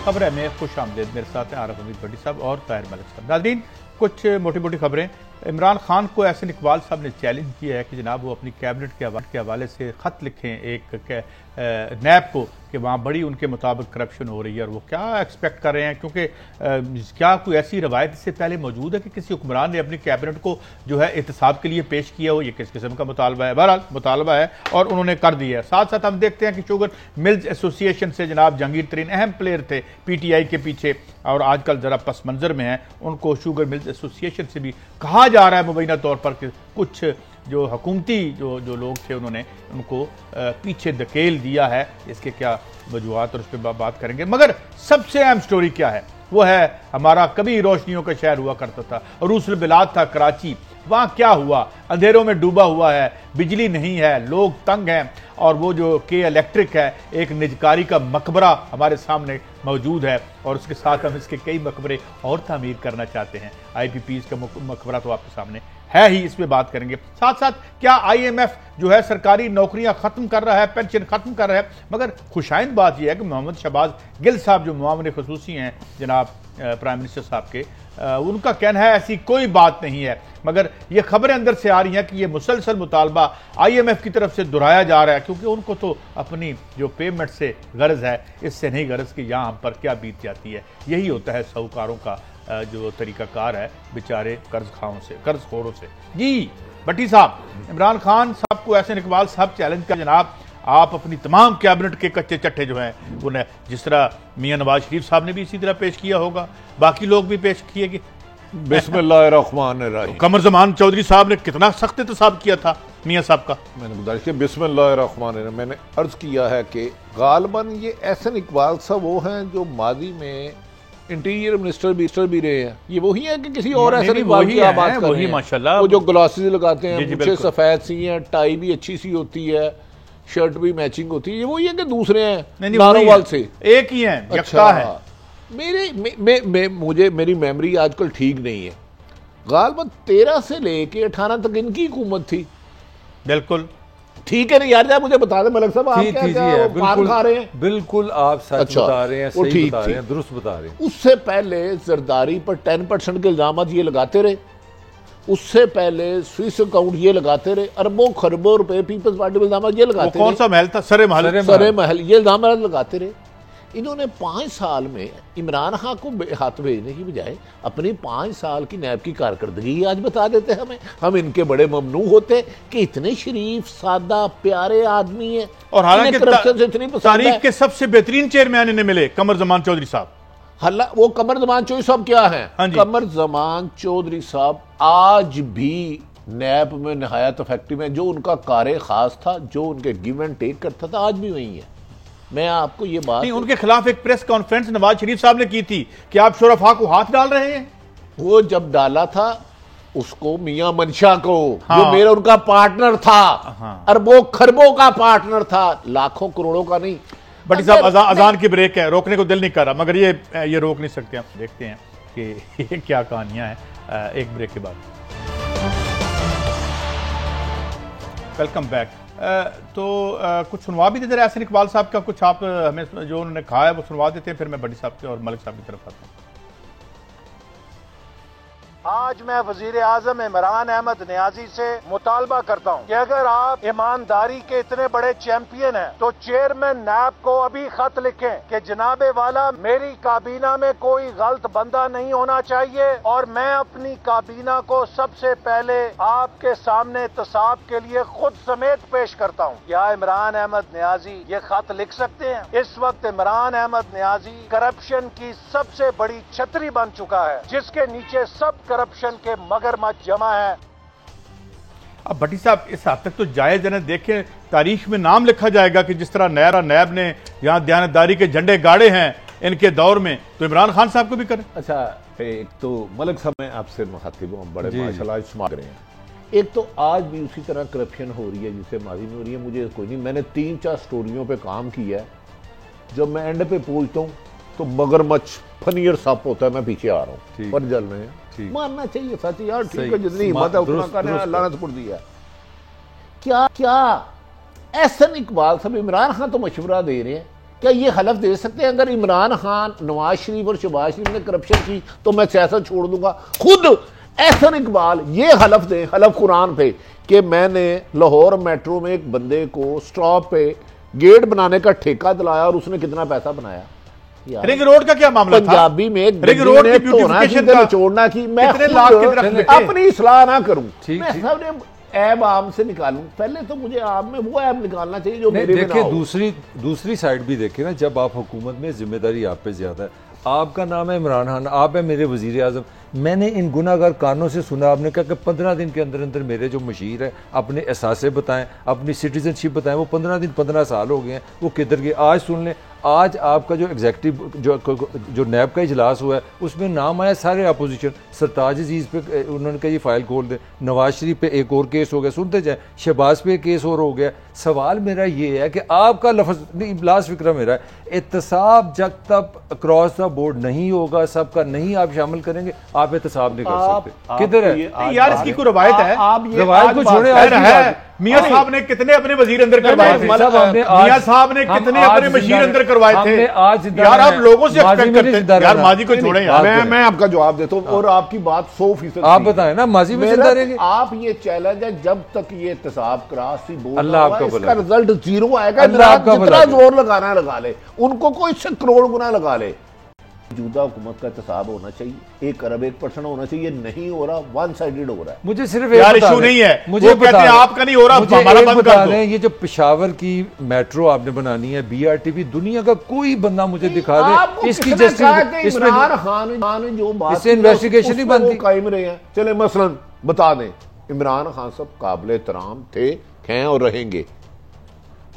खबर है में खुश आमदेद। मेरे साथ हैं आरफ हमीद भट्टी साहब और ताहिर मलिक साहब। नाज़रीन, कुछ मोटी मोटी खबरें। इमरान खान को एहसन इकबाल साहब ने चैलेंज किया है कि जनाब वो अपनी कैबिनेट के हवाले से ख़त लिखें एक नैब को कि वहाँ बड़ी उनके मुताबिक करप्शन हो रही है और वो क्या एक्सपेक्ट कर रहे हैं, क्योंकि क्या कोई ऐसी रवायत इससे पहले मौजूद है कि किसी हुक्मरान ने अपनी कैबिनेट को जो है एहतसाब के लिए पेश किया हो। ये किस किस्म का मुतालबा है? बहरहाल मुतालबा है और उन्होंने कर दिया है। साथ साथ हम देखते हैं कि शुगर मिल्स एसोसिएशन से जनाब जहांगीर तरीन अहम प्लेयर थे PTI के पीछे और आजकल ज़रा पस मंज़र में हैं, उनको शुगर मिल्स एसोसिएशन से भी कहा जा रहा है मुबैना तौर पर कि कुछ जो हुकूमती जो लोग थे उन्होंने उनको पीछे धकेल दिया है। इसके क्या वजूहात और उस पर बात करेंगे, मगर सबसे अहम स्टोरी क्या है वो है हमारा कभी रोशनियों का शहर हुआ करता था, रूसल बिलाद था कराची। वहाँ क्या हुआ? अंधेरों में डूबा हुआ है, बिजली नहीं है, लोग तंग हैं और वो जो के इलेक्ट्रिक है एक निजकारी का मकबरा हमारे सामने मौजूद है और उसके साथ हम इसके कई मकबरे और तामीर करना चाहते हैं। IPPs का मकबरा तो आपके सामने है ही, इस पर बात करेंगे। साथ साथ क्या IMF जो है सरकारी नौकरियां खत्म कर रहा है, पेंशन खत्म कर रहा है, मगर खुशाइन बात यह है कि मोहम्मद शहबाज गिल साहब जो मुआविन खसूसी हैं जनाब प्राइम मिनिस्टर साहब के, उनका कहना है ऐसी कोई बात नहीं है, मगर ये खबरें अंदर से आ रही हैं कि ये मुसलसल मुतालबा IMF की तरफ से दोहराया जा रहा है, क्योंकि उनको तो अपनी जो पेमेंट से गर्ज है, इससे नहीं गर्ज कि यहाँ हम पर क्या बीत जाती है। यही होता है साहूकारों का जो तरीकाकार है बेचारे कर्जखोरों से। जी भट्टी साहब, इमरान खान साहब को एहसन इकबाल साहब चैलेंज का जनाब आप अपनी तमाम कैबिनेट के कच्चे चट्टे जो हैं उन्हें, जिस तरह मियां नवाज शरीफ साहब ने भी इसी तरह पेश किया होगा, बाकी लोग भी पेश किए कि बिस्मिल्लाहिर्रहमानिर्रहीम। कमर जमान चौधरी साहब ने कितना सख्त एहतसाब किया था मियां साहब का। मैंने गुजारिश की बिस्मिल्लाहिर्रहमानिर्रहीम। मैंने अर्ज किया है कि गालिबन ये एहसन इकबाल साहब वो हैं जो माजी में इंटीरियर मिनिस्टर भी रहे हैं। ये वही है कि किसी और ऐसा नहीं बात कर रहे हैं? माशाल्लाह वो जो ग्लासेस लगाते हैं, मुझे सफेद सी हैं, टाई भी अच्छी सी होती है, शर्ट भी मैचिंग होती है, ये वही है कि दूसरे हैं नारोवाल से एक ही हैं, यक्ता है। मेरी मेमोरी आजकल ठीक नहीं है। गालिबन 13 से लेके 18 तक इनकी हुकूमत थी। बिल्कुल ठीक है नहीं यार, मुझे बता दें मलिक साहब, आप क्या पान खा रहे हैं? बिल्कुल आप सच बता रहे हैं, सही बता रहे हैं, दुरुस्त बता रहे हैं। उससे पहले जरदारी पर 10% के इल्जाम ये लगाते रहे, उससे पहले स्विस अकाउंट ये लगाते रहे, अरबों खरबों रुपए पीपल्स पार्टी में इल्जाम ये लगाते रहे। कौन सा महल था? सरे महल ये इल्जाम लगाते रहे। इन्होंने 5 साल में इमरान खान को हाथ भेजने की बजाय अपनी 5 साल की नैब की कारकर्दगी आज बता देते हमें। हम इनके बड़े ममनू होते कि इतने शरीफ सादा प्यारे आदमी हैं और हालांकि करप्शन से इतनी तारीख के सबसे बेहतरीन चेयरमैन इन्हें मिले कमर जमान चौधरी साहब। वो कमर जमान चौधरी साहब क्या है? कमर जमान चौधरी साहब आज भी नैब में नहायत इफेक्टिव है। जो उनका कार्य खास था, जो उनके गिव एंड टेक करता था, आज भी वही है। मैं आपको ये बात नहीं, उनके खिलाफ एक प्रेस कॉन्फ्रेंस नवाज शरीफ साहब ने की थी कि आप शुरफा को हाथ डाल रहे हैं। वो जब डाला था उसको मियां मनशा को, जो मेरा उनका पार्टनर था, अरबों खरबों का पार्टनर था, लाखों करोड़ों का नहीं। बट साहब अजान की ब्रेक है, रोकने को दिल नहीं कर रहा, मगर ये रोक नहीं सकते। हम देखते हैं कि ये क्या कहानियां हैं एक ब्रेक के बाद। Welcome back. कुछ सुनवा भी देते एहसन इकबाल साहब का, कुछ आप हमें जो उन्होंने कहा है वो सुनवा देते हैं, फिर मैं भट्टी साहब के और मलिक साहब की तरफ आता हूँ। आज मैं वजीर आजम इमरान अहमद नियाजी से मुतालबा करता हूँ कि अगर आप ईमानदारी के इतने बड़े चैंपियन हैं तो चेयरमैन नैब को अभी खत लिखें कि जनाबे वाला मेरी काबीना में कोई गलत बंदा नहीं होना चाहिए और मैं अपनी काबीना को सबसे पहले आपके सामने एहतसाब के लिए खुद समेत पेश करता हूँ। क्या इमरान अहमद नियाजी ये खत लिख सकते हैं? इस वक्त इमरान अहमद नियाजी करप्शन की सबसे बड़ी छतरी बन चुका है, जिसके नीचे सब करप्शन के मगरमच्छ जमा है। अब भट्टी साहब इस हद तक तो जायज है, देखें तारीख में नाम लिखा जाएगा कि जिस तरह नैब ने यहाँ दयानतदारी के झंडे गाड़े हैं इनके दौर में, तो इमरान खान साहब को भी करें। अच्छा, एक तो मलिक साहब मैं आपसे मुखातिब हूं, बड़े माशाल्लाह समाग रहे हैं। एक तो आज भी उसी तरह करप्शन हो रही है जिससे माजी में हो रही है, मुझे कोई नहीं। मैंने 3-4 स्टोरियों पे काम किया है। जब मैं एंड पे पहुंचता हूँ तो मगरमच्छ फनियर सांप होता है, मैं पीछे आ रहा हूँ, पर जल रहे हैं। मानना चाहिए सच यार, ठीक है, जितनी हिम्मत है उतना करना, अल्लाह ने सपुर्द दिया। क्या एहसन इकबाल साहब इमरान खान तो मशवरा दे रहे हैं क्या ये हलफ दे सकते हैं अगर इमरान खान, नवाज शरीफ और शहबाज शरीफ ने करप्शन की तो मैं सियासत छोड़ दूंगा? खुद एहसन इकबाल ये हलफ दें, हलफ कुरान पे, कि मैंने लाहौर मेट्रो में एक बंदे को स्टॉप पे गेट बनाने का ठेका दिलाया और उसने कितना पैसा बनाया। रिंग रोड का क्या मामला था? पंजाबी में रिंग रोड की ब्यूटिफिकेशन का छोड़ना की मैं अपनी सलाह ना करूं, मैं सबने ऐब आम से निकालूं। पहले तो मुझे आम में वो ऐब निकालना चाहिए जो मेरे में ना हो। दूसरी साइड भी देखे ना, जब आप हुकूमत में जिम्मेदारी आप पे ज्यादा है, आपका नाम है इमरान खान, आप है मेरे वजीर आजम, मैंने इन गुनाहगार कानों से सुना, आपने कहा कि 15 दिन के अंदर अंदर मेरे जो मशीर है अपने एहसासे बताएं, अपनी सिटीजनशिप बताएं। वो 15 दिन 15 साल हो गए हैं, वो किधर गए? आज सुन लें, आज आपका जो एग्जेक्टिव जो नैब का इजलास हुआ है उसमें नाम आया सारे अपोजिशन, सरताज अजीज पे उन्होंने कहा ये फाइल खोल दे, नवाज शरीफ पे एक और केस हो गया, सुनते जाए, शहबाज पे एक केस और हो गया। सवाल मेरा ये है कि आपका लफ्ज़ नहीं, लास्ट फिक्रा मेरा है, एहतसाब जब तक अक्रॉस द बोर्ड नहीं होगा, सबका नहीं आप शामिल करेंगे, आप एहतसाब नहीं कर सकते। किधर है यार? इसकी कोई रवायत है? रवायत को छोड़े, मियां साहब ने कितने अपने वजीर अंदर करवाए थे? मियां साहब ने कितने अपने मशीर अंदर करवाए थे? यार आप लोगों से एक्सपेक्ट करते हैं यार, माजी को छोड़ें यार। मैं आपका जवाब देता हूं और आपकी बात 100% आप बताएं ना, माजी में जिंदा रहेंगे आप। ये चैलेंज है, जब तक ये एहतसाब क्रॉस बोल अल्लाह आपका इसका रिजल्ट 0 आएगा। जितना जोर लगाना लगा ले, उनको कोई इससे करोड़ गुना लगा ले। मौजूदा हुकूमत का एहतसाब होना चाहिए, 1 अरब 1% होना चाहिए, नहीं हो रहा, वन साइडेड हो रहा है। मुझे सिर्फ यार इशू नहीं है, मुझे कहते हैं आपका नहीं हो रहा, हमारा बंद कर दो। ये जो पेशावर की मेट्रो आपने बनानी है, BRTB, दुनिया का कोई बंदा मुझे दिखा दे इसकी जस्टिस, इमरान खान जो बात इससे इन्वेस्टिगेशन ही बनती, कायम रहे हैं। चले मसलन बता दें, इमरान खान साहब काबिल एहतराम थे, हैं और रहेंगे।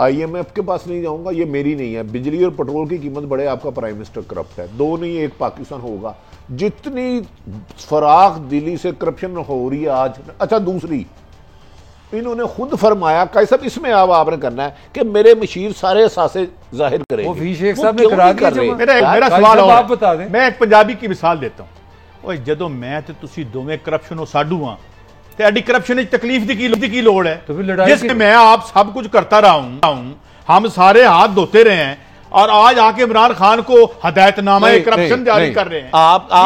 IMF के पास नहीं जाऊंगा, ये मेरी नहीं है। बिजली और पेट्रोल की कीमत बढ़े, आपका प्राइम मिनिस्टर करप्ट है। 2 नहीं, 1 पाकिस्तान होगा। जितनी फराख दिली से करप्शन हो रही है आज। अच्छा, दूसरी, इन्होंने खुद फरमाया कि सब इसमें आपने करना है कि मेरे मशीर सारे सासे जाहिर करेंगे। वो वी शेख साहब ने करा दिया। मेरा सवाल और आप बता दें, मैं एक पंजाबी की मिसाल देता हूं। ओए जदों मैं ते तुसी दोवें करप्शन हो साडू हां ते अड्डी करप्शन विच तकलीफ की लोड़ है? तो फिर लड़ाई जिसमें मैं आप सब कुछ करता रहा हूं, हम सारे हाथ धोते रहे हैं और आज आके इमरान खान को हदायतनामा करप्शन जारी कर रहे हैं।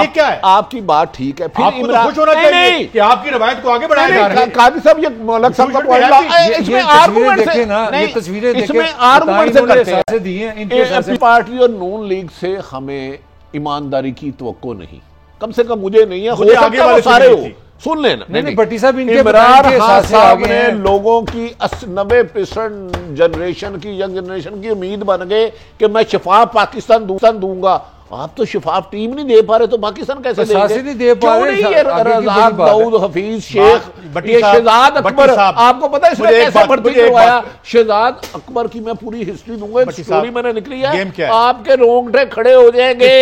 ये क्या है? आपकी बात ठीक है, फिर आपको तो खुश होना चाहिए कि आपकी रवायत को आगे बढ़ाया जा रहा है। काजी साहब, ये मौलक साहब का पॉइंट, इसमें आर्गुमेंट से नहीं, ये तस्वीरें इसमें आर्गुमेंट से करते हैं। पार्टी और नून लीग से हमें ईमानदारी की तवक्को नहीं, कम से कम मुझे नहीं है, हो सकता है वो सारे हो। सुन लेना, नहीं भट्टी साहब, इमरान खान साहब ने लोगों की 90% जनरेशन की, यंग जनरेशन की उम्मीद बन गए कि मैं शफाफ पाकिस्तान दूंगा। आप तो शफाफ टीम नहीं दे पा रहे, तो पाकिस्तान कैसे नहीं दे पा रहे? रज़ाक दाऊद, हफीज शेख, शहजाद अकबर, आपको पता है इसने कैसे भर्ती करवाया? शहजाद अकबर की मैं पूरी हिस्ट्री दूंगा, एक स्टोरी मैंने निकली है, आपके रोंगटे खड़े हो जाएंगे।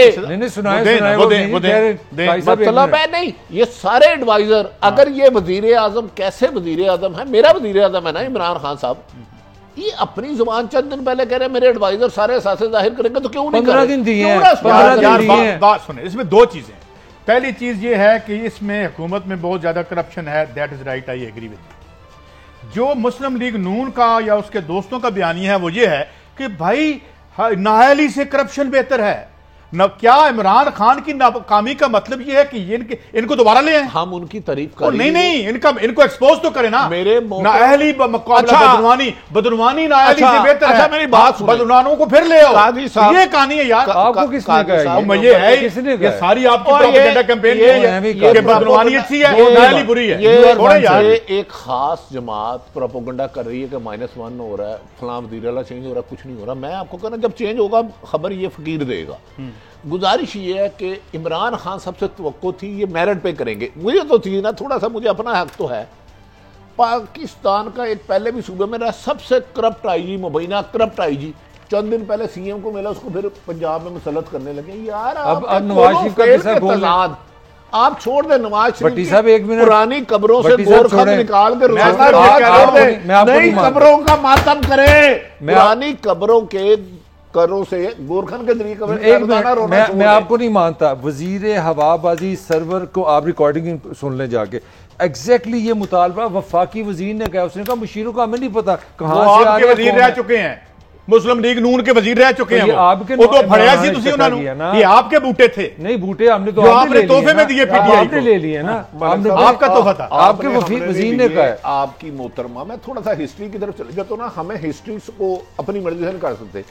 मतलब है नहीं, ये सारे एडवाइजर, अगर ये वजीर आजम, कैसे वजीर आजम है, मेरा वजीर आजम है ना इमरान खान साहब, ये अपनी जुबान चंद दिन पहले कह रहे हैं मेरे एडवाइजर सारे सासे जाहिर करेंगे, तो क्यों नहीं? 15 दिन दिए हैं। बात सुने, इसमें 2 चीजें। पहली चीज ये है कि इसमें हुकूमत में बहुत ज्यादा करप्शन है, that is right, I agree with. जो मुस्लिम लीग नून का या उसके दोस्तों का बयानिया है वो ये है कि भाई नाअहली से करप्शन बेहतर है। न क्या इमरान खान की नाकामी का मतलब ये है कि ये इनको दोबारा ले आए? हम उनकी तारीफ करें। नहीं, इनको एक्सपोज तो करें ना। मेरे नाअहली मुकाबला बदनवानी नाअहली से बेहतर है। मेरी बात सुनो, बदनवानों को फिर ले आओ। काजी साहब, ये कहानी है यार। आपको किसने कहा? ये सारी आपकी प्रोपेगेंडा कैंपेन है, बदनवानी अच्छी है, नाअहली बुरी है। ये एक खास जमात प्रोपेगेंडा कर रही है कि -1 हो रहा है, फलां वज़ीर आला चेंज हो रहा है, कुछ नहीं हो रहा। मैं आपको कहना, जब चेंज होगा खबर ये फकीर देगा। गुजारिश ये है कि इमरान खान सबसे तवक्को थी ये मेरिट पे करेंगे। मुझे तो थी ना, थोड़ा सा मुझे अपना हक तो है। पाकिस्तान का एक पहले भी सूबे में रहा सबसे करप्ट आईजी, मुबैना करप्ट आईजी, चंद दिन पहले CM को मिला, उसको फिर पंजाब में मुसल्लत करने लगे। यार अब नवाज शरीफ का कैसा बोल, आप छोड़ दे नवाज शरीफ साहब, एक मिनट, पुरानी कब्रों से गोरखा निकाल के नई कब्रों का मातम करे, पुरानी कब्रों के करों से गोरखन के तरीके मैं आपको नहीं मानता। वजीर हवाबाजी सरवर को आप रिकॉर्डिंग सुन लें जाके, एग्जैक्टली ये मुतालबा वफाकी वजीर ने कहा। उसने कहा मुशीरों को हमें नहीं पता कहां से आ रहे हैं, वजीर रह चुके हैं। मुस्लिम लीग नून के वजीर रह चुके हैं, वो तो फड़िया सी तुसी उन्होंने, ये आपके बूटे थे नहीं, बूटे हमने तो आपने तोहफे में दिए पीटीआई आपने ले लिए ना, आपका तोहफा था, आपके वजीर ने कहा है। आपकी मोहतरमा, मैं थोड़ा सा हिस्ट्री की तरफ चले जाता हूं ना, हमें हिस्ट्री को अपनी मर्जी से नहीं कर सकते।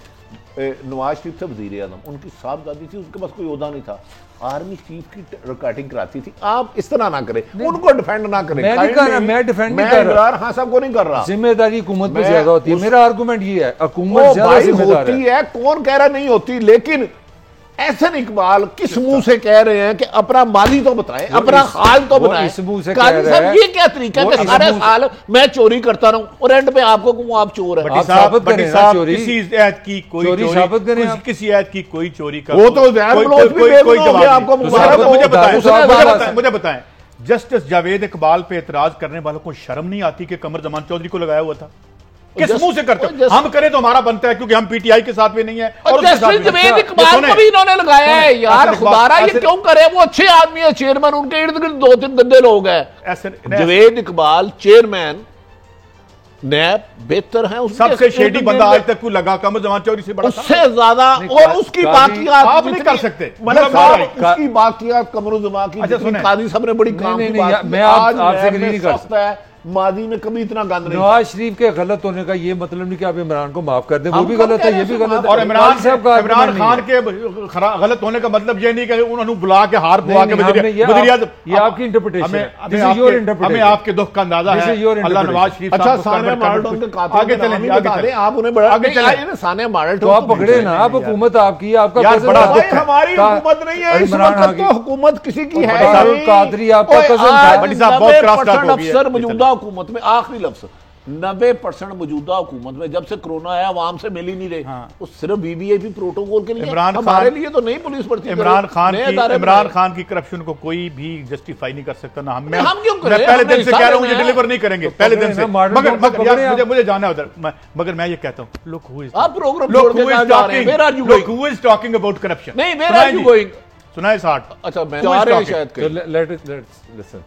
नवाज शरीफ थे वजीर आजम, उनकी साहबजादी थी, उसके पास कोई ओहदा नहीं था, आर्मी चीफ की रिकॉर्डिंग कराती थी। आप इस तरह ना करें, उनको डिफेंड ना करें। मैं नहीं कर रहा, मैं डिफेंड नहीं कर रहा, हाँ साहब को नहीं कर रहा। जिम्मेदारी हुकूमत पे ज्यादा होती है, मेरा आर्गुमेंट ये है, हुकूमत ज्यादा जिम्मेदार है। कौन कह रहा नहीं होती, लेकिन एहसन इकबाल किस मुंह से कह रहे हैं कि अपना माली तो बताएं, अपना हाल तो बताएं। इस मुंह से काजी साहब ये क्या तरीका है कि सारे साल मैं चोरी करता रहूं और एंड पे आपको कहूं आप चोर हैं। आप साबित करें ना चोरी, किसी ऐत की कोई चोरी साबित करें, किसी ऐत की कोई चोरी का वो तो कोई जवाब आपको मुझे बताएं, जस्टिस जावेद इकबाल पे एतराज करने वालों को शर्म नहीं आती कि कमर जमान चौधरी को लगाया हुआ था? किस मुंह से करते हो? हम करें तो हमारा बनता है, क्योंकि हम पीटीआई के साथ भी नहीं है। और जावेद इकबाल को भी इन्होंने लगाया है यार, खुदारा ये क्यों करे? वो अच्छे आदमी है, चेयरमैन, उनके इर्द गिर्द 2-3 गंदे लोग हैं। जावेद इकबाल चेयरमैन नैब बेहतर है, सबसे शेडी बंदा आज तक को लगा कमर जमान चौधरी से बड़ा, उससे ज्यादा। और उसकी बाकियात आप नहीं कर सकते, उसकी बाकियात कमरुज़्ज़मा की कादी साहब ने बड़ी काम की बात, मैं आपसे एग्री नहीं कर सकता। मादी में कभी इतना गंद नहीं। नवाज शरीफ के गलत होने का ये मतलब नहीं कि आप इमरान को माफ कर दें, वो भी गलत है, ये भी गलत है। और इमरान खान के गलत होने का मतलब ये नहीं कि उन्होंने बुला के हार पुआ के ये आपकी इंटरप्रिटेशन है, हमें आपके दुख का अंदाजा है। अल्लाह नवाज शरीफ अच्छा सानिया मार्ल्टन के कातिल आगे चलें, आप उन्हें बड़ा आगे चले। सानिया मार्ल्टन तो आप पकड़े ना, आप हुकूमत आपकी, आपका बड़ा दुख है। हमारी हुकूमत नहीं है, इस वक्त तो हुकूमत किसी की है। कादरी आपका कज़न था, अफसर मौजूदा हुकूमत में, आखिरी लफ्ज 90% मौजूदा हुकूमत में जब से कोरोना आया आवाम से मिल ही नहीं रहे। वो सिर्फ वीवीआईपी प्रोटोकॉल के लिए, हमारे लिए तो नहीं पुलिस पड़ती। इमरान खान की करप्शन को कोई भी जस्टिफाई नहीं कर सकता ना। हम क्यों करें? मैं पहले दिन से कह रहा हूं, ये डिलीवर नहीं करेंगे पहले दिन से। मगर मुझे जाना है उधर, मगर मैं ये कहता हूं, look who is talking about corruption. नहीं, वेयर आर यू गोइंग? सुनाए 60। अच्छा मैं जा रहा हूं शायद। Let's listen.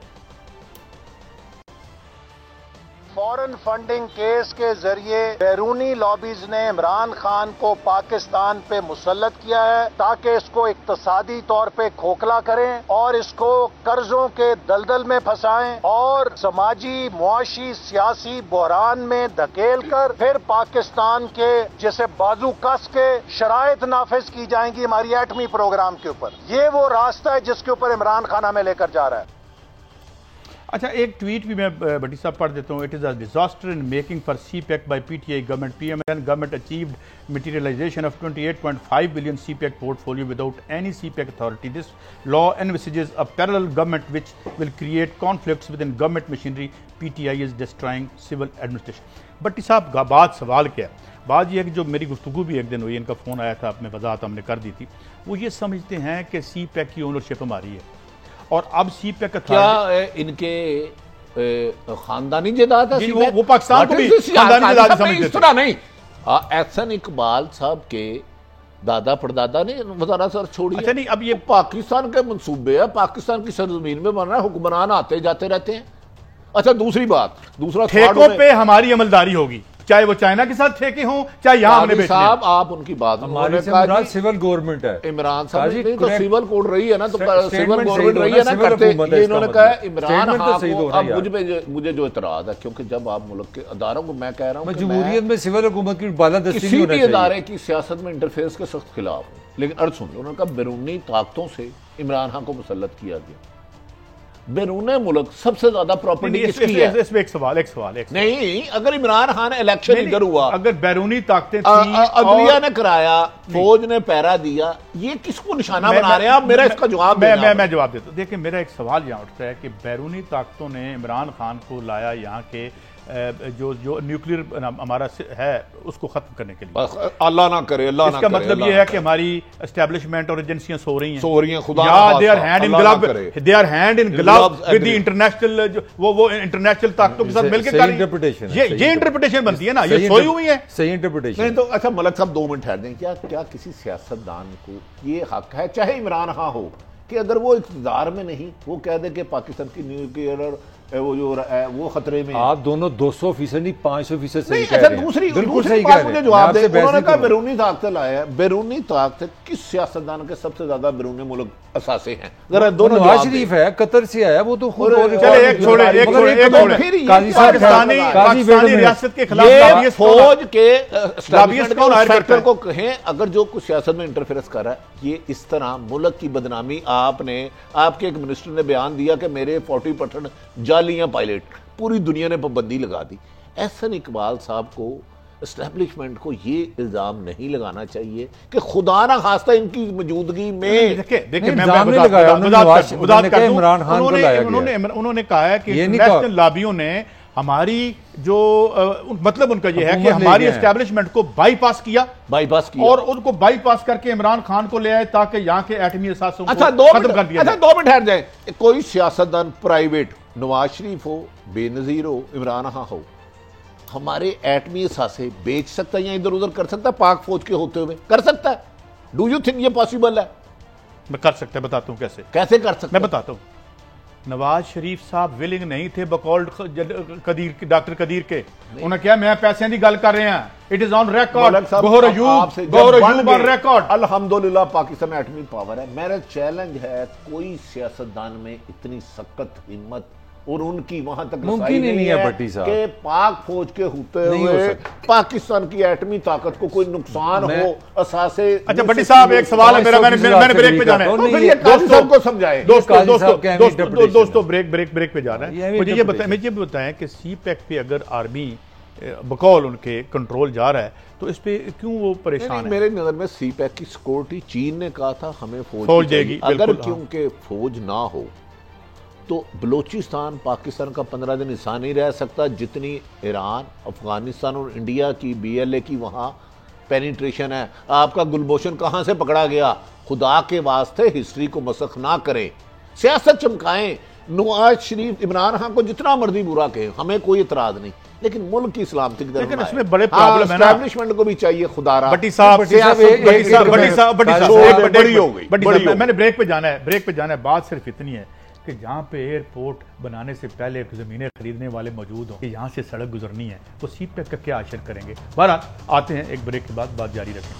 Foreign funding case के जरिए बैरूनी लॉबीज ने इमरान खान को पाकिस्तान पे मुसल्लत किया है ताकि इसको इक्तसादी तौर पे खोखला करें और इसको कर्जों के दलदल में फंसाएं और समाजी, मुआशी, सियासी बहरान में धकेल कर फिर पाकिस्तान के जैसे बाजू कस के शराइत नाफिज की जाएंगी हमारी एटमी प्रोग्राम के ऊपर। ये वो रास्ता है जिसके ऊपर इमरान खान हमें लेकर जा रहा है। अच्छा, एक ट्वीट भी मैं भट्टी साहब पढ़ देता हूँ। It is a disaster in making for CPEC by PTI government. PMN government achieved materialisation of 28.5 billion CPEC portfolio without any CPEC authority. This law envisages a parallel government which will create conflicts with in government machinery. PTI is destroying civil administration. Bhatti साहब बात सवाल क्या है? बात यह है कि जो मेरी गुफ्तगू भी एक दिन हुई, इनका फ़ोन आया था, अपने वजाहत हमने कर दी थी, वो ये समझते हैं कि सीपैक की ओनरशिप हमारी है और अब सीपैक का क्या इनके खानदानी जायदाद है? वो पाकिस्तान को भी खानदानी जायदाद समझते थे। इस तरह नहीं। एहसन इकबाल साहब के दादा परदादा ने वज़ारत सर छोड़ी। अच्छा नहीं, अब ये पाकिस्तान के मंसूबे है, पाकिस्तान की सरजमीन में बन रहा है, हुक्मरान आते जाते रहते हैं। अच्छा दूसरी बात, दूसरा ठेकों पे हमारी अमलदारी होगी, चाहे वो चाइना के साथ ठेके हों चाहे यहां हमने बेचे। साहब आप उनकी बात, हमारे से सिविल गवर्नमेंट है। इमरान साहब ने तो सिविल कोड रही है ना, तो सिविल गवर्नमेंट रही है ना, करते ये इन्होंने कहा इमरान खान को। अब मुझे जो इतराज है, क्योंकि जब आप मुल्क के अदारों को, मैं कह रहा हूं जमहूरियत में सिविल हुकूमत की बालादस्ती किसी भी इदारे की सियासत में इंटरफेरेंस के सख्त खिलाफ हूं, लेकिन अर्ज सुन लो, उन्होंने कहा बैरूनी ताकतों से इमरान खान को मुसल्लत किया गया। बैरून मुल्क सबसे ज्यादा प्रॉपर्टी किसकी है? इसमें एक सवाल नहीं, अगर इमरान खान इलेक्शन इधर हुआ, अगर बैरूनी ताकतें अदलिया ने कराया, फौज ने पहरा दिया, ये किसको निशाना बना रहे हैं आप? मेरा इसका जवाब मैं जवाब देता हूं। देखिए, मेरा एक सवाल यहाँ उठता है कि बैरूनी ताकतों ने इमरान खान को लाया यहाँ के जो न्यूक्लियर हमारा है उसको खत्म करने के लिए। अल्लाह ना करे, अल्लाह ना करे। इसका मतलब ये है कि हमारी एस्टेब्लिशमेंट और एजेंसियां सो रही हैं, खुदा they are hand in glove with the international वो इंटरनेशनल ताकतों के साथ मिलकर कर रही है। ये इंटरप्रिटेशन बनती है ना, ये सोई हुई है। सही इंटरप्रिटेशन नहीं तो। अच्छा मलक साहब 2 मिनट ठहर दें। क्या किसी सियासतदान को ये हक है, चाहे इमरान खान हो, कि अगर वो इक़्तिदार में नहीं, वो कह दे कि पाकिस्तान की न्यूक्लियर और वो जो वो खतरे में। आप दोनों 200% नहीं 500% सही कह अच्छा, रहे हैं। दूसरी बिल्कुल दूसरी सही बात कह मुझे रहे हैं। जवाब दे। मैं आपसे उन्होंने कहा बहस नहीं बैरूनी ताकत लाया है। बैरूनी ताकत किस सियासतदान के सबसे ज्यादा बैरूनी मुल्क असासे हैं? जरा दोनों नवाज शरीफ है, कतर से आया, वो तो खुद चले एक छोड़े एक छोड़े एक छोड़े पाकिस्तानी रियासत के खिलाफ ये फौज के लॉबियिस्ट कौन हायर करता है? को कहें अगर जो कुछ सियासत में इंटरफेरेंस कर रहा है, ये इस तरह मुल्क की बदनामी। आपके एक मिनिस्टर ने बयान दिया कि मेरे 40% जालियां पायलट, पूरी दुनिया ने पाबंदी लगा दी। एहसन इकबाल साहब को, एस्टैब्लिशमेंट को ये इल्जाम नहीं लगाना चाहिए कि खुदा ना खास्ता इनकी मौजूदगी में। देखिए मैं इमरान खान को लाया गया। उन्होंने कहा है कि नेशनल लॉबियों ने हमारी जो मतलब उनका ये है कि हमारी एस्टैब्लिशमेंट को बाईपास किया और उनको बाईपास करके इमरान खान को ले आए ताकि यहाँ के एटमी असासों को खत्म कर दिया। अच्छा 2 मिनट ठहर जाए। कोई सियासतदान प्राइवेट, नवाज शरीफ हो, बेनजीर हो, इमरान खान हो, हमारे एटमी असासे बेच सकता है या इधर उधर कर सकता है पाक फौज के होते हुए? कर सकता है? डू यू थिंक ये पॉसिबल है? मैं कर सकते, बताता हूं कैसे कर सकते। मैं बताता हूं। नवाज शरीफ साहब विलिंग नहीं थे बकौल डॉक्टर कदीर के। उन्होंने क्या, मैं पैसे की गल कर रहे हैं, it is on record, on record. अल्हम्दुलिल्लाह पाकिस्तान में एटमी पावर है। मेरा चैलेंज है, कोई सियासतदान में इतनी सख्त हिम्मत और उनकी वहां तक मुमकिन ही नहीं है भट्टी साहब कि पाक फौज के होते हुए पाकिस्तान की एटमी ताकत को कोई नुकसान हो असासे। अच्छा भट्टी साहब एक सवाल है मेरा, मैंने ब्रेक पे जाना है, दोस्तों को समझाएं। दोस्तों ब्रेक पे जाना है। मुझे ये बताएं कि सी पैक पे अगर आर्मी बकौल उनके कंट्रोल जा रहा है तो इस पे क्यों वो परेशान है? मेरे नजर में सी पैक की सिक्योरिटी चीन ने कहा था हमें फौज देगी, अगर क्योंकि फौज ना हो तो बलूचिस्तान पाकिस्तान का 15 दिन हिस्सा नहीं रह सकता, जितनी ईरान, अफगानिस्तान और इंडिया की BLA की वहाँ पेनिट्रेशन है। आपका गुलभूषण कहाँ से पकड़ा गया? खुदा के वास्ते हिस्ट्री को मसख ना करें, सियासत चमकाएं। नवाज शरीफ, इमरान खान को जितना मर्जी बुरा कहे, हमें कोई इतराज नहीं, लेकिन मुल्क की सलामती की लेकिन इसमें बड़े प्रॉब्लम है ना, एस्टैब्लिशमेंट को भी चाहिए खुदारा। मैंने ब्रेक पे जाना है। बात सिर्फ इतनी है कि जहाँ पे एयरपोर्ट बनाने से पहले जमीनें खरीदने वाले मौजूद हों, यहाँ से सड़क गुजरनी है, तो सी पैक का क्या असर करेंगे? बहरहाल आते हैं एक ब्रेक के बाद, बात जारी रखें।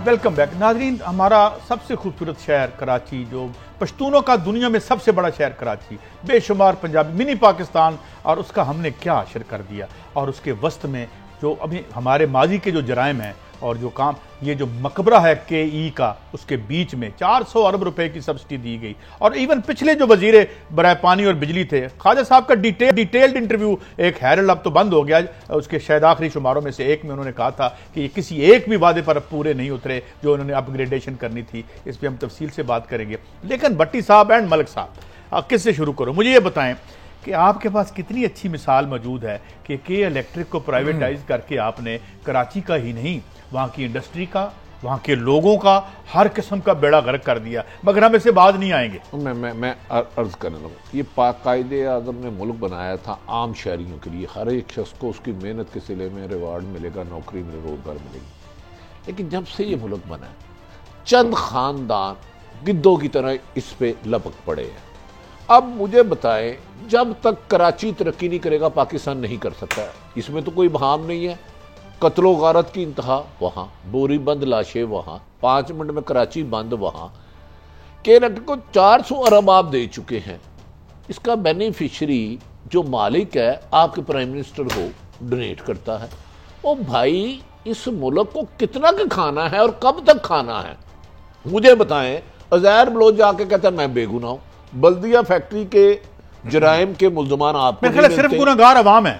वेलकम बैक नाजरीन। हमारा सबसे खूबसूरत शहर कराची, जो पश्तूनों का दुनिया में सबसे बड़ा शहर कराची, बेशुमार पंजाबी मिनी पाकिस्तान, और उसका हमने क्या असर कर दिया। और उसके वस्त में जो अभी हमारे माजी के जो जराइम हैं और जो काम, ये जो मकबरा है KE का, उसके बीच में 400 अरब रुपए की सब्सिडी दी गई। और इवन पिछले जो वजीरे बराए पानी और बिजली थे, ख्वाजा साहब का डिटेल्ड इंटरव्यू एक हैरल, अब तो बंद हो गया, उसके शायद आखिरी शुमारों में से एक में उन्होंने कहा था कि ये किसी एक भी वादे पर पूरे नहीं उतरे जो उन्होंने अपग्रेडेशन करनी थी। इस पर हम तफसील से बात करेंगे। लेकिन भट्टी साहब एंड मलिक साहब, किससे शुरू करो? मुझे ये बताएं कि आपके पास कितनी अच्छी मिसाल मौजूद है कि के इलेक्ट्रिक को प्राइवेटाइज करके आपने कराची का ही नहीं, वहाँ की इंडस्ट्री का, वहाँ के लोगों का, हर किस्म का बेड़ा गर्क कर दिया। मगर हम इससे बात नहीं आएंगे। मैं अर्ज करने लगूँ, ये कायदे आज़म ने मुल्क बनाया था आम शहरियों के लिए, हर एक शख्स को उसकी मेहनत के सिले में रिवार्ड मिलेगा, नौकरी में रोजगार मिलेगी। लेकिन जब से ये मुल्क बना, चंद खानदान गिद्धों की तरह इस पे लपक पड़े हैं। अब मुझे बताएं, जब तक कराची तरक्की नहीं करेगा पाकिस्तान नहीं कर सकता। इसमें तो कोई बहाम नहीं है। कत्लो गारत की इंतहा वहाँ, बोरी बंद लाशें वहाँ, 5 मिनट में कराची बंद वहाँ। केरल को 400 अरब आप दे चुके हैं। इसका बेनिफिशरी जो मालिक है आपके प्राइम मिनिस्टर को डोनेट करता है। ओ भाई, इस मुल्क को कितना का खाना है और कब तक खाना है? मुझे बताएं। अजहर बलोच जाके कहता है मैं बेगुनाह हूं। बल्दिया फैक्ट्री के जराइम के मुल्जमान आपको सिर्फ गुनाहगार अवाम है।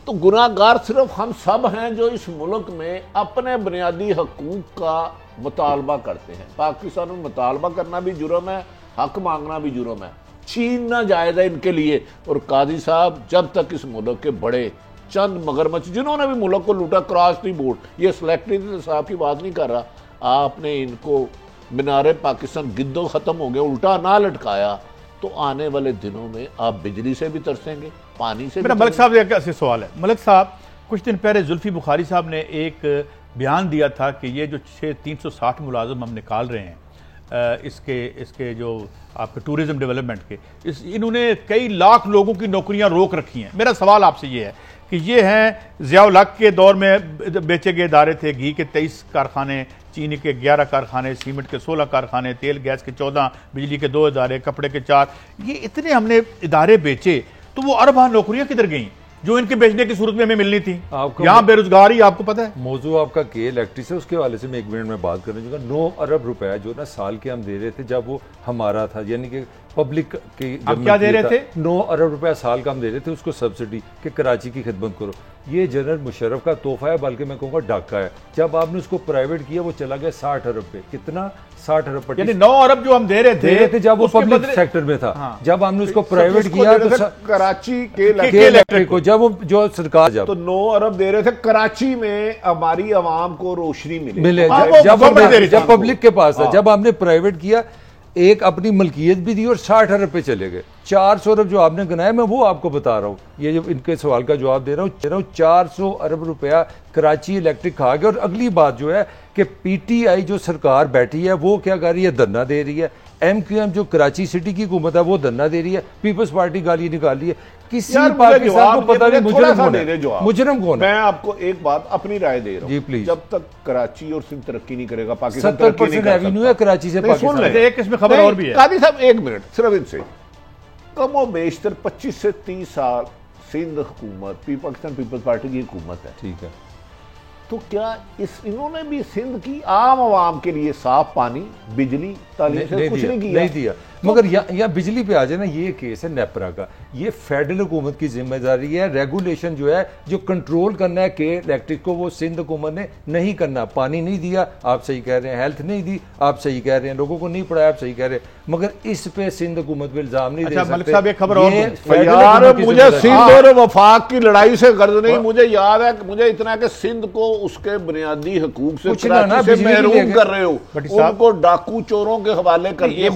तो गुनाहगार सिर्फ हम सब हैं जो इस मुल्क में अपने बुनियादी हकूक का मुतालबा करते हैं। पाकिस्तान में मुतालबा करना भी जुर्म है, हक मांगना भी जुर्म है, छीनना जायज़ है इनके लिए। और काजी साहब, जब तक इस मुल्क के बड़े चंद मगरमच्छ जिन्होंने भी मुल्क को लूटा क्रॉस दी बोर्ड, ये सिलेक्टिव साहब की बात नहीं कर रहा, आपने इनको मीनारे पाकिस्तान गिद्धों खत्म हो गए उल्टा ना लटकाया तो आने वाले दिनों में आप बिजली से भी तरसेंगे, पानी से। मेरा मलिक साहब एक ऐसे सवाल है। मलिक साहब, कुछ दिन पहले जुल्फी बुखारी साहब ने एक बयान दिया था कि ये जो 360 मुलाजिम हम निकाल रहे हैं, इसके जो आपके टूरिज्म डेवलपमेंट के, इन्होंने कई लाख लोगों की नौकरियां रोक रखी हैं। मेरा सवाल आपसे ये है कि ये हैं ज़िया-उल हक के दौर में बेचे गए इदारे थे, घी के 23 कारखाने, चीनी के 11 कारखाने, सीमेंट के 16 कारखाने, तेल गैस के 14, बिजली के 2 इदारे, कपड़े के 4, ये इतने हमने इदारे बेचे, तो वो अरबा नौकरियां किधर गई जो इनके बेचने की सूरत में हमें मिलनी थी? यहाँ बेरोजगारी आपको पता है। मौजू आपका के इलेक्ट्रिक से, उसके हवाले से मैं 1 मिनट में बात करने लूँगा। 9 अरब रुपए जो ना साल के हम दे रहे थे जब वो हमारा था, यानी कि पब्लिक के, अब क्या दे रहे थे? 9 अरब रुपया साल का हम दे रहे थे उसको सब्सिडी कि कराची की खिदमत करो। ये जनरल मुशर्रफ का तोहफा है, बल्कि मैं कहूँगा डाका है। जब आपने उसको प्राइवेट किया वो चला गया 60 अरब पे। कितना? 60 अरब पर, यानी 9 अरब जो हम दे रहे थे जब वो पब्लिक सेक्टर में था। हाँ। जब हमने उसको प्राइवेट किया तो कराची के इलेक्ट्रिक को जब वो जो सरकार तो 9 अरब दे रहे थे, कराची में हमारी आवाम को रोशनी मिले जब पब्लिक के पास था। जब हमने प्राइवेट किया एक अपनी मलकियत भी दी और 60 अरब पे चले गए। 400 अरब जो आपने गिनाया, मैं वो आपको बता रहा हूँ, ये जो इनके सवाल का जवाब दे रहा हूँ। 400 अरब रुपया कराची इलेक्ट्रिक खा गया। और अगली बात जो है कि पीटीआई जो सरकार बैठी है वो क्या कर रही है? धरना दे रही है। एमक्यूएम जो कराची सिटी की हुकूमत है वो धरना दे रही है। पीपल्स पार्टी गाली निकाल रही है। किसी पाकिस्तान को पता नहीं मुजरिम कौन है। मैं आपको एक बात अपनी राय दे रहा हूँ, प्लीज। जब तक कराची और सिंध तरक्की नहीं करेगा, पाकिस्तान 70% रेवेन्यू है कराची से पाकिस्तान। एक इसमें खबर और भी है कादी साहब, 1 मिनट सिर्फ इनसे। कमो बेशतर 25 से 30 साल सिंध हुकूमत पाकिस्तान पीपल्स पार्टी की हुकूमत है, ठीक है। तो क्या इन्होंने भी सिंध की आम आवाम के लिए साफ पानी, बिजली, तालीम से कुछ नहीं किया? नहीं दिया। मगर यहाँ बिजली पे आ जाए ना, ये केस है नेपरा का। ये फेडरल हुकूमत की जिम्मेदारी है। रेगुलेशन जो है, जो कंट्रोल करना है के इलेक्ट्रिक को, वो सिंध हुकूमत ने नहीं करना। पानी नहीं दिया, आप सही कह रहे हैं। हेल्थ नहीं दी, आप सही कह रहे हैं। लोगों को नहीं पढ़ाया, आप सही कह रहे हैं। मगर इस पे सिंध हुकूमत पे इल्जाम नहीं दे सकते। मलिक साहब एक खबर और यार, मुझे सिंध और वफाक की लड़ाई से गर्ज नहीं। मुझे याद है, मुझे इतना है कि सिंध को उसके बुनियादी हकूक से महरूम कर रहे हो, उनको डाकू चोरों के हवाले कर दिया।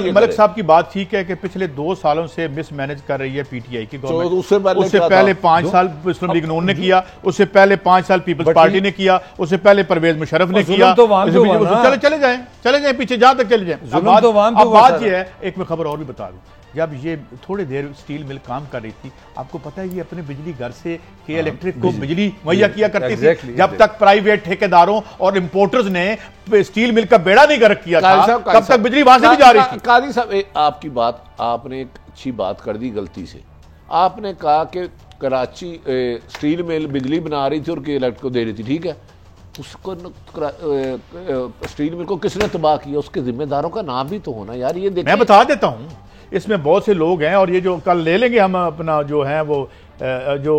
मलिक साहब की बात ठीक है कि पिछले 2 सालों से मिसमैनेज कर रही है पीटीआई की गवर्नमेंट। उससे पहले 5 साल मुस्लिम लीग नून ने किया, उससे पहले 5 साल पीपल्स पार्टी ने किया, उससे पहले परवेज मुशर्रफ ने किया। चले जाए पीछे, जहां तक चले जाए। अब बात यह है, एक मैं खबर और भी बता दूं, जब ये थोड़ी देर स्टील मिल काम कर रही थी, आपको पता है ये अपने बिजली घर से के इलेक्ट्रिक को बिजली मुहैया किया करती थी। जब तक प्राइवेट ठेकेदारों और इंपोर्टर्स ने स्टील मिल का बेड़ा नहीं कर किया था, तब तक बिजली वहां से भी जा रही थी। कादी साहब, आपकी बात, आपने एक अच्छी बात कर दी गलती से। आपने कहा कि कराची स्टील मिल बिजली बना रही थी और के इलेक्ट्रिक को दे रही थी, ठीक है। उसको स्टील मिल को किसने तबाह किया? उसके जिम्मेदारों का नाम भी तो होना यार। ये देखिए, मैं बता देता हूं, इसमें बहुत से लोग हैं, और ये जो कल ले लेंगे हम अपना जो है वो जो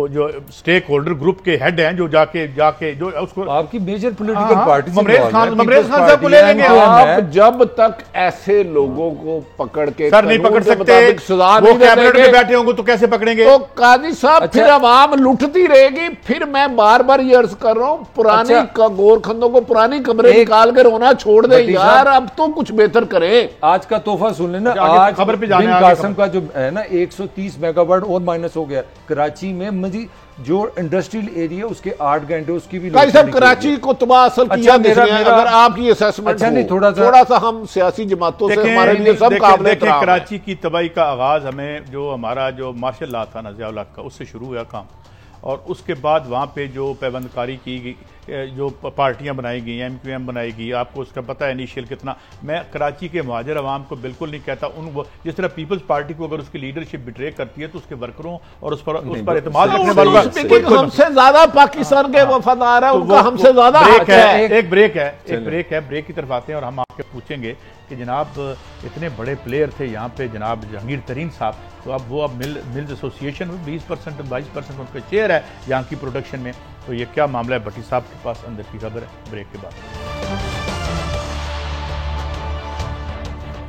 स्टेक होल्डर ग्रुप के हेड हैं, जो जाके जो उसको आपकी मेजर पॉलिटिकल पार्टी ममरेज खान साहब को ले लेंगे। आप जब तक ऐसे लोगों को पकड़ के सर नहीं पकड़ सकते, वो कैबिनेट में बैठे होंगे तो कैसे पकड़ेंगे? तो कादी साहब, फिर आवाम लुटती रहेगी। फिर मैं बार बार ये अर्ज कर रहा हूं, पुरानी गोरखंदों को पुरानी कमरे निकाल कर रोना छोड़ दे यार, अब तो कुछ बेहतर करे। आज का तोहफा सुन लेना। आज खबर पे जाने कासिम का जो है ना 130 मेगावाट और माइनस हो गया कराची में। मजीद जो इंडस्ट्रियल एरिया उसके 8 घंटे उसकी भी सब कराची को तबाह असल किया। अगर आपकी असेसमेंट नहीं, थोड़ा सा हम सियासी जमातों से हमारे लिए सब काबिल एहतराम है। कराची की तबाही का आगाज हमें जो हमारा जो मार्शल लॉ था ना ज़िया-उल हक का, उससे शुरू हुआ काम, और उसके बाद वहाँ पे जो पैबंदकारी की गई, जो पार्टियां बनाई गई, एमक्यूएम बनाई गई, आपको उसका पता है इनिशियल कितना। मैं कराची के मुहाजिर अवाम को बिल्कुल नहीं कहता, जिस तरह पीपल्स पार्टी को अगर उसकी लीडरशिप बिट्रे करती है तो उसके वर्करों और उस पर एतमाद रखने वालों का हमसे ज्यादा पाकिस्तान के वफादार है, उनका हमसे ज्यादा ब्रेक है। एक ब्रेक की तरफ आते हैं और हम आपके पूछेंगे कि जनाब इतने बड़े प्लेयर थे यहाँ पे जनाब जहांगीर तरीन साहब, तो अब वो मिल्स एसोसिएशन में 20% 22% उनका शेयर है यहाँ की प्रोडक्शन में, तो ये क्या मामला है? भट्टी साहब के पास अंदर की खबर है ब्रेक के बाद।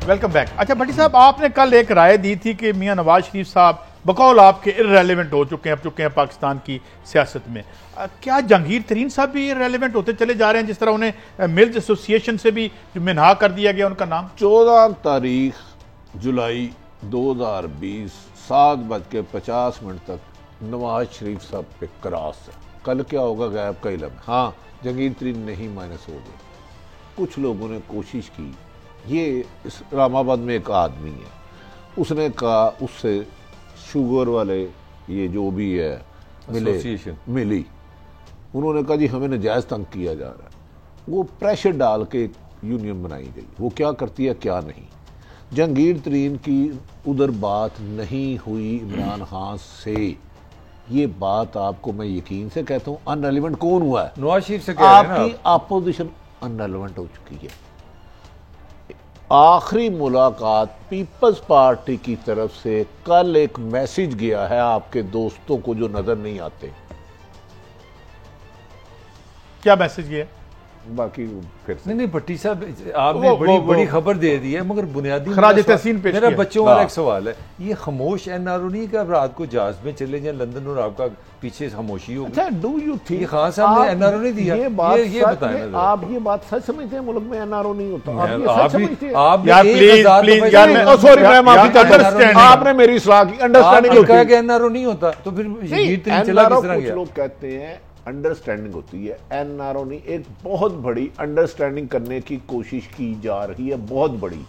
Welcome back. अच्छा भट्टी साहब, आपने कल एक राय दी थी कि मियां नवाज शरीफ साहब बकौल आपके इररेलेवेंट हो चुके हैं पाकिस्तान की सियासत में। क्या जहांगीर तरीन साहब भी इररेलेवेंट होते चले जा रहे हैं, जिस तरह उन्हें मिल्स एसोसिएशन से भी मिन्हा कर दिया गया उनका नाम? 14 तारीख जुलाई 2020 7:50 तक नवाज शरीफ साहब पे क्रॉस है। कल क्या होगा गायब का इल्म। हाँ, जहांगीर तरीन नहीं माइनस हो गए। कुछ लोगों ने कोशिश की ये इस्लामाबाद में एक आदमी है, उसने कहा उससे शुगर वाले ये जो भी है मिली, उन्होंने कहा जी हमें नजायज़ तंग किया जा रहा है। वो प्रेशर डाल के यूनियन बनाई गई, वो क्या करती है क्या नहीं। जहांगीर तरीन की उधर बात नहीं हुई इमरान खान से, ये बात आपको मैं यकीन से कहता हूँ अनरेलेवेंट कौन हुआ है? नवाज शरीफ से कह रहे हैं आपकी अपोजिशन अनरेलेवेंट हो चुकी है। आखिरी मुलाकात पीपल्स पार्टी की तरफ से कल एक मैसेज गया है आपके दोस्तों को जो नजर नहीं आते। क्या मैसेज गया? बाकी फिर नहीं भट्टी साहब आपने बड़ी खबर दे दी है, मगर बुनियादी खराज तहसीन पेश मेरा किया। बच्चों वाला एक सवाल है, ये खामोश एनआरओ नहीं कि आप रात को जहाज में चले जाए लंदन और आपका पीछे खामोशी होगी? अच्छा, डू यू थिंक ये खान साहब ने एनआरओ नहीं दिया? ये बात ये बताएं ना। आप ये बात सच समझते हैं मुल्क में एनआरओ नहीं होता? आप ये आप सच समझते हैं? आप यार प्लीज यार मैं सॉरी मैं माफी चाहता हूं, अंडरस्टैंडिंग आपने मेरी सलाह की अंडरस्टैंडिंग आपने कहा होती कि एनआरओ नहीं होता तो फिर ये चला किस तरह कुछ गया? लोग कहते हैं अंडरस्टैंडिंग होती है, एनआरओ नहीं। एक बहुत बड़ी अंडरस्टैंडिंग करने की कोशिश की जा रही है, बहुत बड़ी।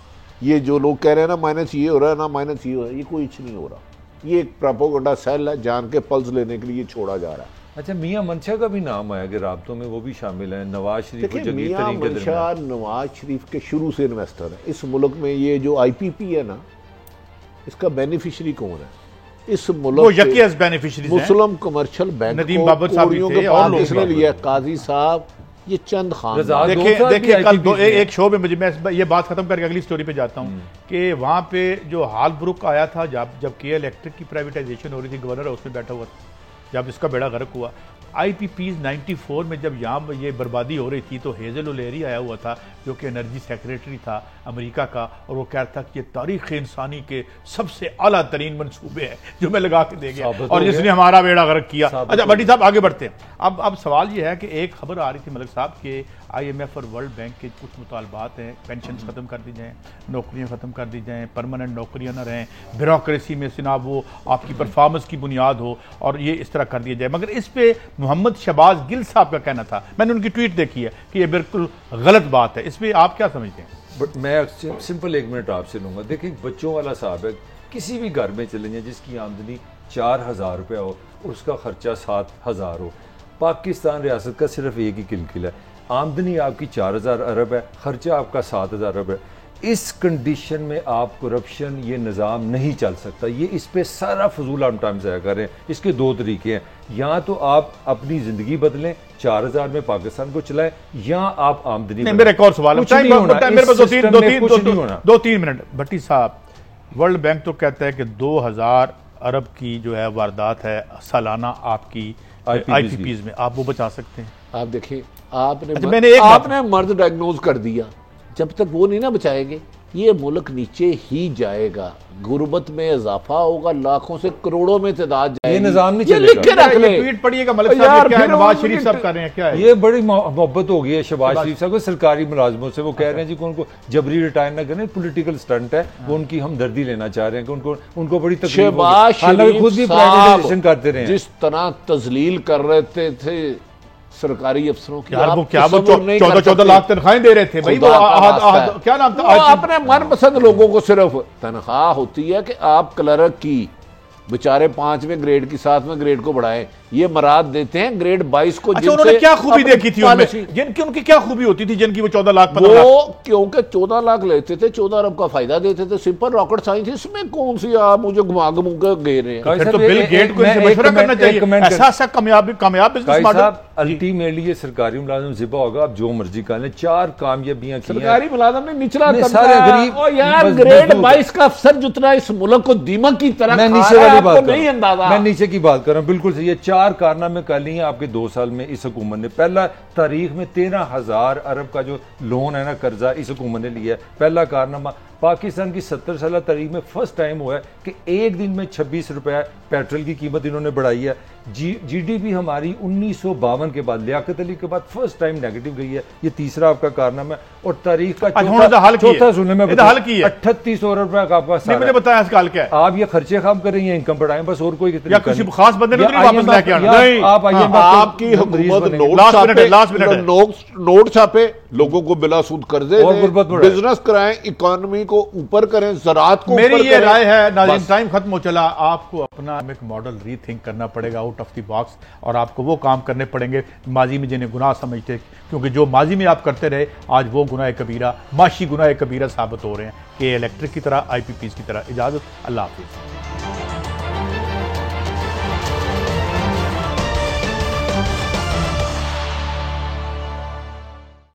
ये जो लोग कह रहे हैं ना माइनस ये हो रहा है ना माइनस ये हो रहा है, ये कुछ नहीं हो रहा। ये एक प्रोपोगंडा सेल है, जान के पल्स लेने के लिए छोड़ा जा रहा है। अच्छा, मियां मंशा का भी नाम आया कि राब्तों में वो भी शामिल है, नवाज शरीफ और देखिए जगीर मियां तरीन के मंशा दरमियान। नवाज शरीफ के शुरू से इन्वेस्टर है इस मुल्क में। ये जो आईपीपी है ना, इसका बेनिफिशियरी कौन है इस मुल्क? वो यकीस बेनिफिशरीज हैं। मुस्लिम कमर्शियल बैंक नदीम बाबर साहब भी थे और लोग किसने लिया? काजी साहब, ये चंद खान। देखिए कल एक शो में मुझे मैं ये बात खत्म करके अगली स्टोरी पे जाता हूँ कि वहां पे जो हालब्रुक आया था जब के इलेक्ट्रिक की प्राइवेटाइजेशन हो रही थी, गवर्नर उसमें बैठा हुआ था जब इसका बेड़ा गर्क हुआ। IPPs 94 में जब यहाँ ये बर्बादी हो रही थी तो हेजल ओलेरी आया हुआ था जो कि एनर्जी सेक्रेटरी था अमेरिका का, और वो कहता था कि ये तारीख़ इंसानी के सबसे आला तरीन मनसूबे हैं जो मैं लगा के दे गया और जिसने हमारा बेड़ा गर्क किया। अच्छा भट्टी साहब आगे बढ़ते हैं। अब सवाल ये है कि एक खबर आ रही थी मलिक साहब के IMF और वर्ल्ड बैंक के कुछ मुतालबात हैं, पेंशन ख़त्म कर दी जाएँ, नौकरियाँ ख़त्म कर दी जाएँ, परमानेंट नौकरियाँ न रहें, ब्यूरोक्रेसी में जनाब वो आपकी परफॉर्मेंस की बुनियाद हो और ये इस तरह कर दिया जाए। मगर इस पर मोहम्मद शहबाज गिल साहब का कहना था, मैंने उनकी ट्वीट देखी है कि ये बिल्कुल गलत बात है। इस पर आप क्या समझते हैं? बट मैं सिंपल 1 मिनट आपसे लूँगा। देखिए बच्चों वाला साहब है, किसी भी घर में चले जाए जिसकी आमदनी 4000 रुपया हो और उसका खर्चा 7000 हो। पाकिस्तान रियासत का सिर्फ एक ही किलकिला है, आमदनी आपकी 4000 अरब है, खर्चा आपका 7000 अरब है। इस कंडीशन में आप करप्शन ये निज़ाम नहीं चल सकता। ये इस पे सारा फजूल हम टाइम ज़ाया कर रहे हैं। इसके 2 तरीके हैं, या तो आप अपनी ज़िंदगी बदलें 4000 में पाकिस्तान को चलाएं, या आप आमदनी। मेरा एक और सवाल है, मेरे पास 2-3 मिनट। भट्टी साहब, वर्ल्ड बैंक तो कहता है कि 2000 अरब की जो है वारदात है सालाना आपकी IPPs में, आप वो बचा सकते हैं? आप देखिए आपने मर्द डायग्नोज कर दिया, जब तक वो नहीं ना बचाएंगे ये मुल्क नीचे ही जाएगा, गुर्बत में इजाफा होगा, लाखों से करोड़ों में तादाद जाएगी। ये निजाम नहीं चलेगा। लिख के रख ले। ट्वीट पढ़िएगा मलिक साहब, क्या नवाज शरीफ साहब कर रहे हैं, क्या है ये? बड़ी मोहब्बत हो गई है शहबाज शरीफ साहब को सरकारी मुलाजमों से। वो कह रहे हैं जी कि उनको जबरी रिटायर ना करें, पॉलिटिकल स्टंट है, वो उनकी हमदर्दी लेना चाह रहे हैं कि उनको बड़ी तकलीफ होगी। खुद भी प्राइवेटाइजेशन करते रहे, जिस तरह तजलील कर रहे थे सरकारी अफसरों की, यार वो क्या वो 14 लाख तनख्वाहें दे रहे थे भाई, वो क्या नाम था? अपने मनपसंद लोगों को सिर्फ तनख्वाह होती है कि आप क्लर्क की बेचारे 5वें ग्रेड की 7वें ग्रेड को बढ़ाएं, ये मराद देते हैं ग्रेड 22 को। अच्छा, उन्होंने क्या खूबी देखी थी उनमें? जिनकी उनकी क्या खूबी होती थी जिनकी वो 14 लाख? वो क्योंकि 14 लाख लेते थे, 14 अरब का फायदा देते थे, सिंपल रॉकेट साइंस। इसमें कौन सी आप मुझे घुमा घुमा के गे रहे हैं? फिर तो बिल गेट को इनसे मशवरा करना चाहिए, ऐसा कामयाब बिजनेस मॉडल। अल्टीमेटली ये सरकारी मुलाजिम ज़िबा होगा, आप जो मर्जी कर लें। 4 कामयाबियां की सरकारी मुलाजिम ने निचला सारे गरीब यार ग्रेड 22 का अफसर जितना इस मुल्क को दीमक की तरह मैं नीचे वाली बात नहीं अंदाजा। मैं नीचे की बात कर रहा हूं, बिल्कुल सही है। 4 कारनामे कर लिए आपके 2 साल में इस हुकूमत ने। पहला, तारीख में 13,000 अरब का जो लोन है ना, कर्जा इस हुकूमत ने लिया है। पहला कारनामा। पाकिस्तान की 70 साल तारीख में फर्स्ट टाइम हुआ है कि एक दिन में 26 रुपया पेट्रोल की कीमत इन्होंने बढ़ाई है। GDP हमारी 1952 के बाद, लियाकत अली के बाद फर्स्ट टाइम नेगेटिव गई है। ये तीसरा आपका कारनामा है। और तारीख का चौथा सुनने में 38 रुपया का आपका मुझे बताया हाल क्या है? आप ये खर्चे खाम कर रही हैं, इनकम बढ़ाएं, बस और कोई खास बंदे वापस लेके आना। आप आइए, आपकी हुकूमत नोट छापे लोगों को बिला सूद कर्जे दें, बिजनेस कराएं, इकोनॉमी को ऊपर करें, ज़राअत को मेरी ये राय है। नाज़रीन, टाइम खत्म हो चला। आपको अपना एक मॉडल रीथिंक करना पड़ेगा आउट ऑफ द बॉक्स, और आपको वो काम करने पड़ेंगे माजी में जिन्हें गुनाह समझते, क्योंकि जो माजी में आप करते रहे आज वो गुनाह कबीरा, माशी गुनाह कबीरा साबित हो रहे हैं कि इलेक्ट्रिक की तरह, IPPs की तरह। इजाजत, अल्लाह हाफिज।